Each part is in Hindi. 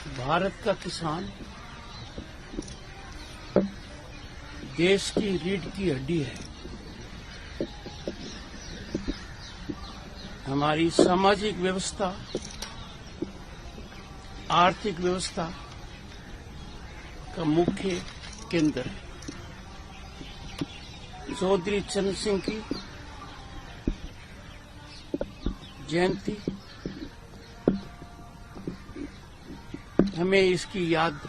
भारत का किसान देश की रीढ़ की हड्डी है। हमारी सामाजिक व्यवस्था, आर्थिक व्यवस्था का मुख्य केंद्र है। चौधरी चरण सिंह की जयंती हमें इसकी याद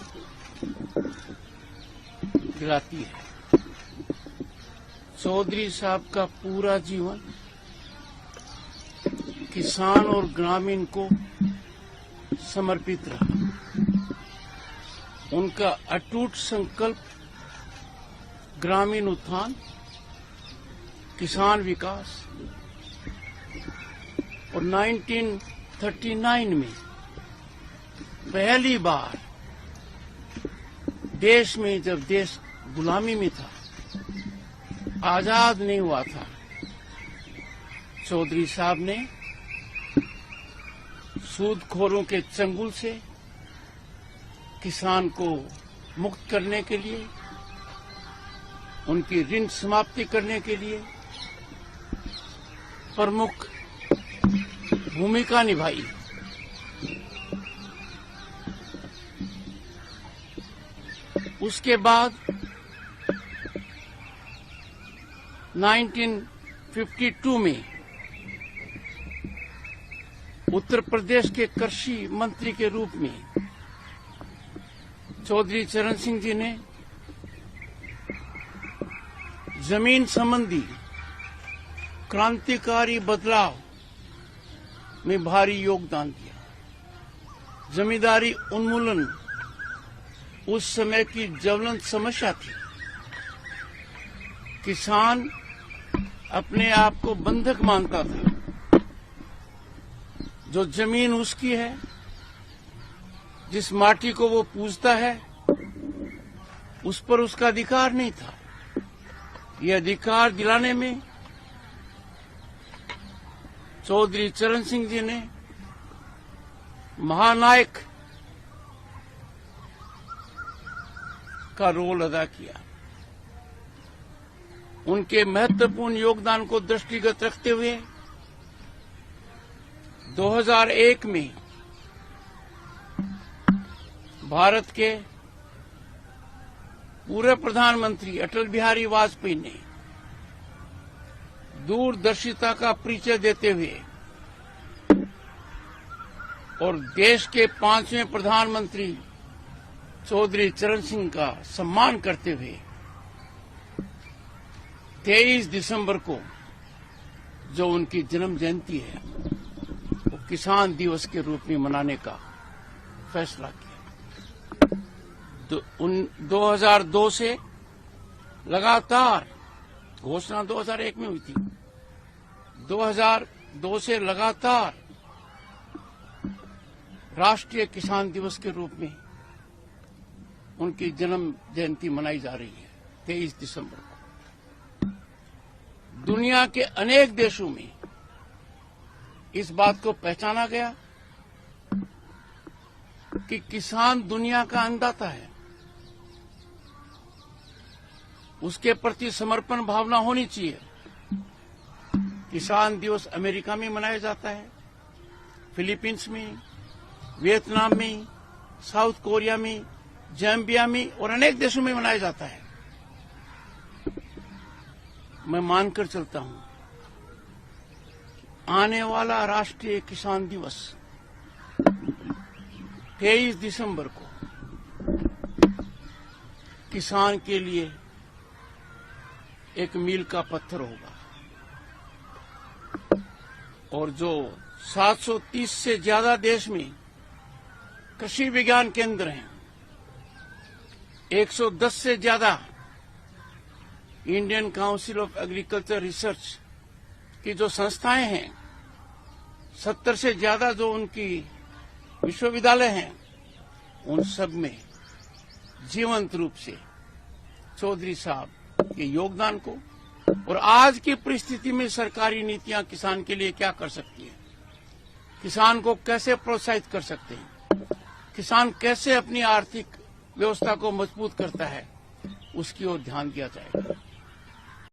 दिलाती है। चौधरी साहब का पूरा जीवन किसान और ग्रामीण को समर्पित रहा। उनका अटूट संकल्प ग्रामीण उत्थान, किसान विकास और 1939 में पहली बार देश में, जब देश गुलामी में था, आजाद नहीं हुआ था, चौधरी साहब ने सूदखोरों के चंगुल से किसान को मुक्त करने के लिए, उनकी ऋण समाप्ति करने के लिए प्रमुख भूमिका निभाई। उसके बाद 1952 में उत्तर प्रदेश के कृषि मंत्री के रूप में चौधरी चरण सिंह जी ने जमीन संबंधी क्रांतिकारी बदलाव में भारी योगदान दिया। जमींदारी उन्मूलन उस समय की ज्वलंत समस्या थी। किसान अपने आप को बंधक मानता था। जो जमीन उसकी है, जिस माटी को वो पूजता है, उस पर उसका अधिकार नहीं था। ये अधिकार दिलाने में चौधरी चरण सिंह जी ने महानायक का रोल अदा किया। उनके महत्वपूर्ण योगदान को दृष्टिगत रखते हुए 2001 में भारत के पूर्व प्रधानमंत्री अटल बिहारी वाजपेयी ने दूरदर्शिता का परिचय देते हुए और देश के 5वें प्रधानमंत्री चौधरी चरण सिंह का सम्मान करते हुए 23 दिसंबर को, जो उनकी जन्म जयंती है, वो किसान दिवस के रूप में मनाने का फैसला किया। तो 2002 से लगातार, घोषणा 2001 में हुई थी, 2002 से लगातार राष्ट्रीय किसान दिवस के रूप में उनकी जन्म जयंती मनाई जा रही है 23 दिसंबर को। दुनिया के अनेक देशों में इस बात को पहचाना गया कि किसान दुनिया का अन्नदाता है। उसके प्रति समर्पण भावना होनी चाहिए। किसान दिवस अमेरिका में मनाया जाता है, फिलीपींस में, वियतनाम में, साउथ कोरिया में, जाम्बिया में और अनेक देशों में मनाया जाता है। मैं मानकर चलता हूं, आने वाला राष्ट्रीय किसान दिवस 23 दिसंबर को किसान के लिए एक मील का पत्थर होगा। और जो 730 से ज्यादा देश में कृषि विज्ञान केंद्र हैं, 110 से ज्यादा Indian council of agriculture research की जो संस्थाएं हैं, 70 से ज्यादा जो उनकी विश्वविद्यालय हैं, उन सब में जीवंत रूप से चौधरी साहब के योगदान को और आज की परिस्थिति में सरकारी नीतियां किसान के लिए क्या कर सकती है, किसान को कैसे प्रोत्साहित कर सकते हैं, किसान कैसे अपनी आर्थिक व्यवस्था को मजबूत करता है, उसकी ओर ध्यान दिया जाएगा।